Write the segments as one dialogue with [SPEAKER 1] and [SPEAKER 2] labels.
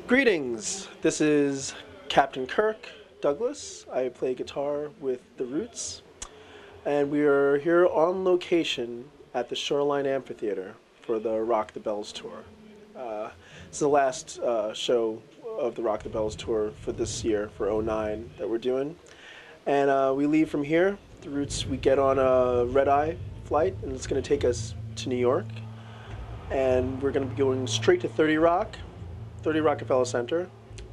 [SPEAKER 1] Greetings, this is Captain Kirk Douglas. I play guitar with The Roots, and we are here on location at the Shoreline Amphitheater for the Rock the Bells tour. This is the last show of the Rock the Bells tour for this year, for '09, that we're doing. And we leave from here, The Roots, we get on a red-eye flight, and it's going to take us to New York. And we're going to be going straight to 30 Rockefeller Center,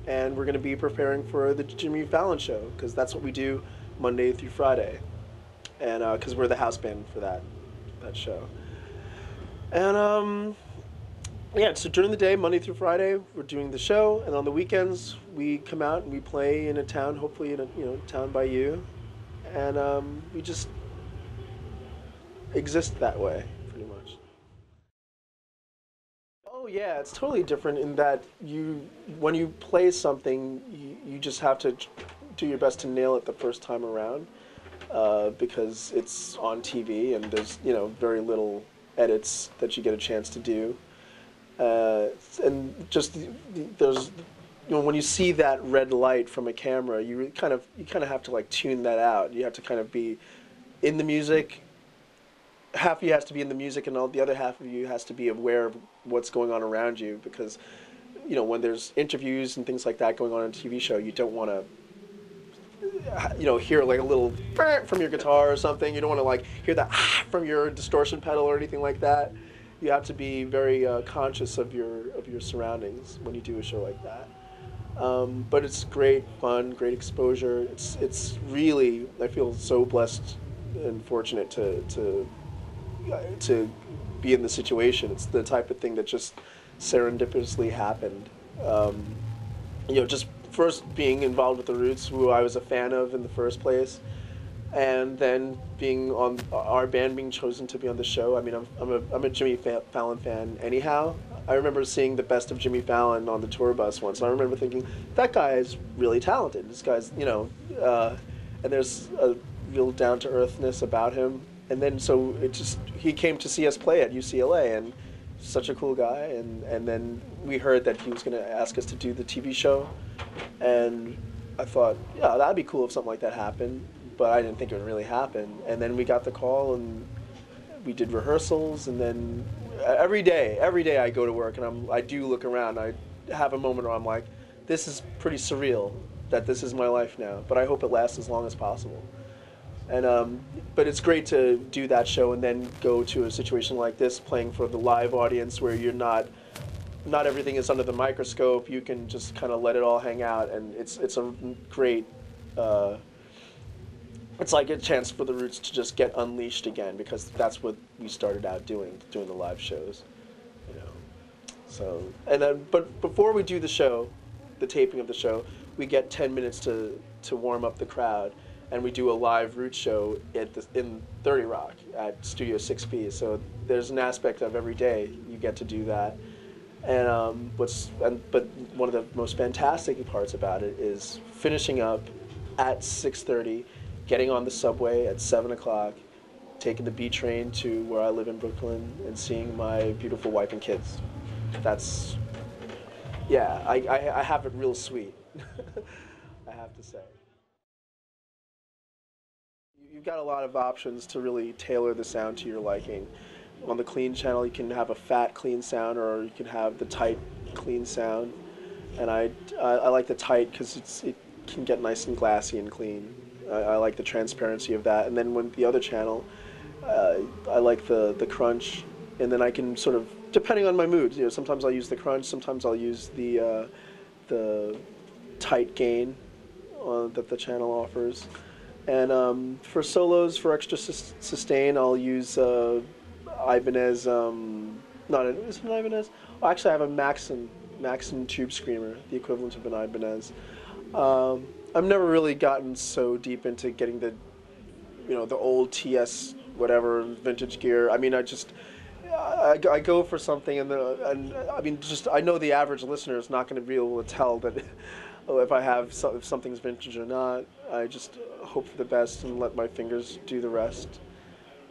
[SPEAKER 1] and we're going to be preparing for the Jimmy Fallon show, because that's what we do Monday through Friday, and because we're the house band for that show. And yeah, so during the day, Monday through Friday, we're doing the show, and on the weekends we come out and we play in a town, hopefully in a town by you, and we just exist that way. Oh yeah, it's totally different in that when you play something, you just have to do your best to nail it the first time around, because it's on TV and there's very little edits that you get a chance to do, and just there's when you see that red light from a camera, you kind of have to like tune that out. You have to kind of be in the music. Half of you has to be in the music, and the other half of you has to be aware of what's going on around you, because when there's interviews and things like that going on a TV show, you don't want to hear like a little from your guitar or something. You don't want to like hear that from your distortion pedal or anything like that. You have to be very conscious of your surroundings when you do a show like that. But it's great fun, great exposure. It's really, I feel so blessed and fortunate to be in the situation. It's the type of thing that just serendipitously happened. Just first being involved with The Roots, who I was a fan of in the first place, and then being on our band being chosen to be on the show. I mean, I'm a Jimmy Fallon fan anyhow. I remember seeing the best of Jimmy Fallon on the tour bus once, and I remember thinking, that guy is really talented. This guy's, and there's a real down-to-earthness about him. And then so he came to see us play at UCLA, and such a cool guy, and then we heard that he was going to ask us to do the TV show, and I thought, yeah, that'd be cool if something like that happened, but I didn't think it would really happen. And then we got the call, and we did rehearsals, and then every day I go to work, and I do look around. I have a moment where I'm like, this is pretty surreal that this is my life now, but I hope it lasts as long as possible. And but it's great to do that show and then go to a situation like this, playing for the live audience, where you're not everything is under the microscope. You can just kind of let it all hang out, and it's a great. It's like a chance for The Roots to just get unleashed again, because that's what we started out doing the live shows, So but before we do the show, the taping of the show, we get 10 minutes to warm up the crowd. And we do a live Roots show in 30 Rock at Studio 6B. So there's an aspect of every day you get to do that. And but one of the most fantastic parts about it is finishing up at 6:30, getting on the subway at 7 o'clock, taking the B train to where I live in Brooklyn, and seeing my beautiful wife and kids. That's, yeah, I have it real sweet, I have to say. You've got a lot of options to really tailor the sound to your liking. On the clean channel, you can have a fat, clean sound, or you can have the tight, clean sound. And I like the tight because it can get nice and glassy and clean. I like the transparency of that. And then with the other channel, I like the crunch. And then I can sort of, depending on my mood, sometimes I'll use the crunch, sometimes I'll use the tight gain that the channel offers. And for solos, for extra sustain, I'll use Ibanez. Is it an Ibanez? Oh, actually, I have a Maxon Tube Screamer, the equivalent of an Ibanez. I've never really gotten so deep into getting the old TS whatever vintage gear. I mean, I go for something, and I mean, I know the average listener is not going to be able to tell that if something's vintage or not. I just hope for the best and let my fingers do the rest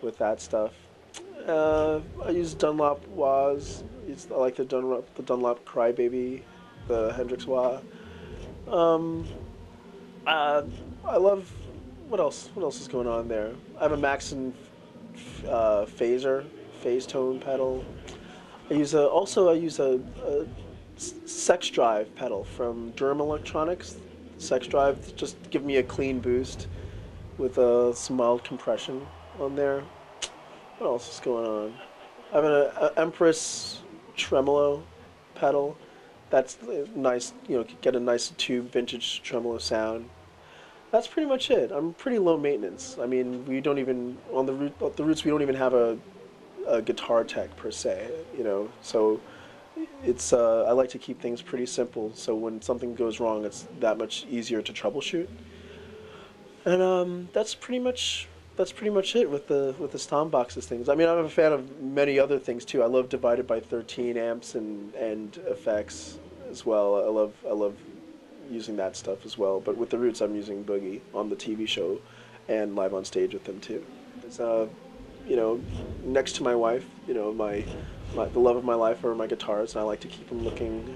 [SPEAKER 1] with that stuff. I use Dunlop Waz. I like the Dunlop Crybaby the Hendrix wah. Um, I love. What else? What else is going on there? I have a Maxon phase tone pedal. I use a Sex Drive pedal from Durham Electronics. Sex Drive just give me a clean boost with some mild compression on there. What else is going on? I have an Empress tremolo pedal. That's nice. You know, get a nice tube vintage tremolo sound. That's pretty much it. I'm pretty low maintenance. I mean, we don't even on the Roots. We don't even have a guitar tech per se. You know, so it's I like to keep things pretty simple. So when something goes wrong, it's that much easier to troubleshoot. And that's pretty much it with the Stomp Boxes things. I mean, I'm a fan of many other things too. I love Divided by 13 amps and effects as well. I love using that stuff as well. But with the Roots, I'm using Boogie on the TV show and live on stage with them too. It's you know, next to my wife, you know, the love of my life are my guitars, and I like to keep them looking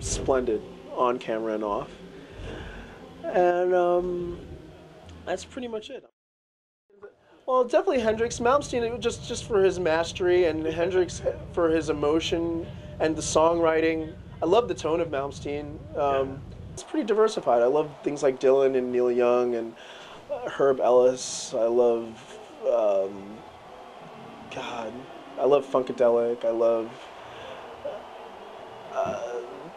[SPEAKER 1] splendid on camera and off. And that's pretty much it. Well, definitely Hendrix. Malmsteen, just for his mastery, and Hendrix for his emotion and the songwriting. I love the tone of Malmsteen. It's pretty diversified. I love things like Dylan and Neil Young and Herb Ellis. I love, God, I love Funkadelic. I love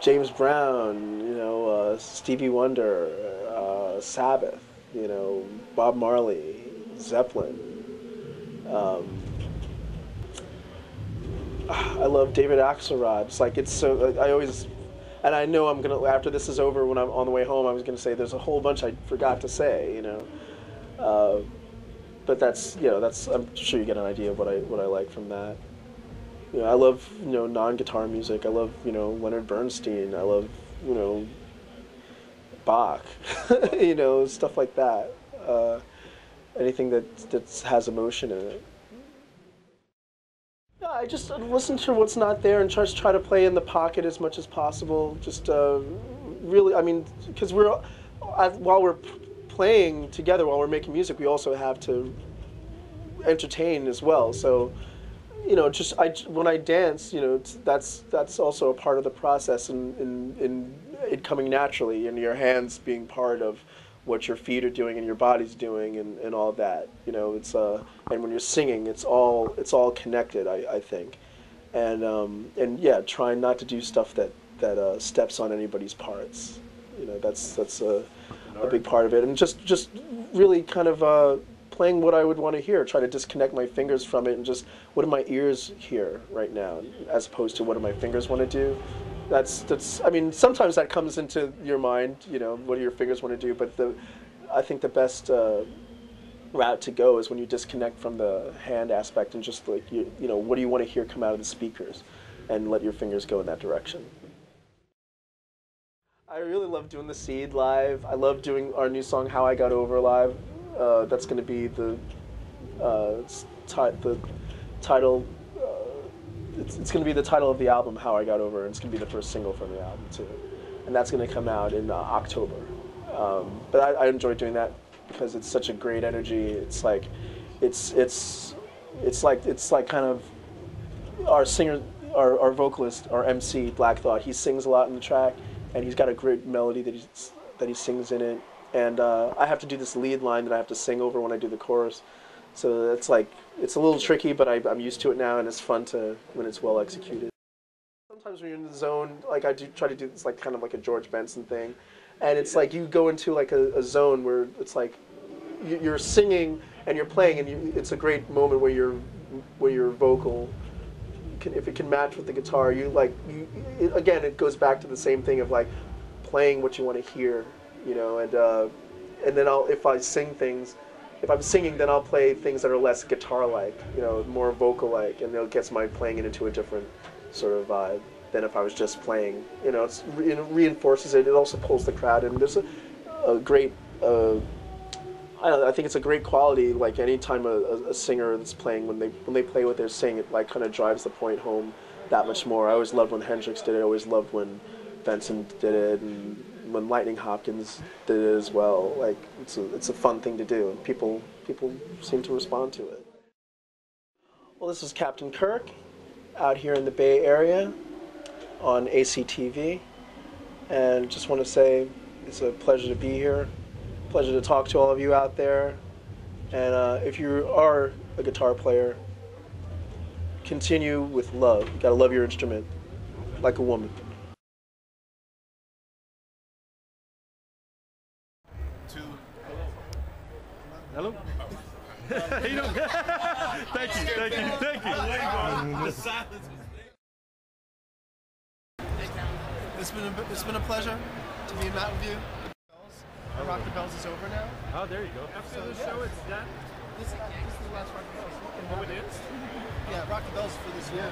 [SPEAKER 1] James Brown. You know, Stevie Wonder, Sabbath. You know, Bob Marley, Zeppelin. I love David Axelrod. It's like, it's so, I always, and I know I'm gonna, after this is over, when I'm on the way home, I was gonna say there's a whole bunch I forgot to say, you know. But that's, you know, that's, I'm sure you get an idea of what I like from that. You know, I love, you know, non-guitar music. I love, you know, Leonard Bernstein. I love, you know, Bach, you know, stuff like that. Anything that has emotion in it. Yeah, I just listen to what's not there and just try to play in the pocket as much as possible. Just really, I mean, because while we're playing together, while we're making music, we also have to entertain as well. So, you know, just when I dance, you know, that's also a part of the process, and it coming naturally, and your hands being part of what your feet are doing and your body's doing, and all that. You know, it's and when you're singing, it's all connected. I think, and yeah, trying not to do stuff that steps on anybody's parts. You know, that's a big part of it, and just really kind of playing what I would want to hear. Try to disconnect my fingers from it, and just what do my ears hear right now, as opposed to what do my fingers want to do. That's. I mean, sometimes that comes into your mind. You know, what do your fingers want to do? But I think the best route to go is when you disconnect from the hand aspect and just like you know, what do you want to hear come out of the speakers, and let your fingers go in that direction. I really love doing the Seed live. I love doing our new song "How I Got Over" live. That's going to be the title. It's going to be the title of the album, "How I Got Over," and it's going to be the first single from the album too. And that's going to come out in October. But I enjoy doing that because it's such a great energy. It's like, it's like kind of our singer, our vocalist, our MC Black Thought. He sings a lot in the track, and he's got a great melody that he sings in it. And I have to do this lead line that I have to sing over when I do the chorus. So it's like, it's a little tricky, but I'm used to it now, and it's fun when it's well executed. Sometimes when you're in the zone, like I do try to do this like kind of like a George Benson thing, and it's like you go into like a zone where it's like you're singing and you're playing, and it's a great moment where your vocal if it can match with the guitar, again, it goes back to the same thing of like playing what you want to hear, you know, and then if I sing things. If I'm singing, then I'll play things that are less guitar-like, you know, more vocal-like, and it gets my playing it into a different sort of vibe than if I was just playing. You know, it reinforces it. It also pulls the crowd in. There's a great, I don't know, I think it's a great quality. Like any time a singer that's playing, when they play what they're saying, it like kind of drives the point home that much more. I always loved when Hendrix did it. I always loved when Benson did it, and when Lightning Hopkins did it as well. Like it's a fun thing to do, and people seem to respond to it. Well, this is Captain Kirk out here in the Bay Area on ACTV, and just want to say it's a pleasure to be here. Pleasure to talk to all of you out there. And if you are a guitar player, continue with love. You gotta love your instrument like a woman.
[SPEAKER 2] Hello. How you doing? Thank you. The silence.
[SPEAKER 3] It's been a pleasure to be out with you. Rock the Bells is over now.
[SPEAKER 2] Oh, there you go.
[SPEAKER 3] After the show, it's done. This is the last Rock the Bells.
[SPEAKER 2] Oh, it is?
[SPEAKER 3] Yeah, Rock the Bells for this year.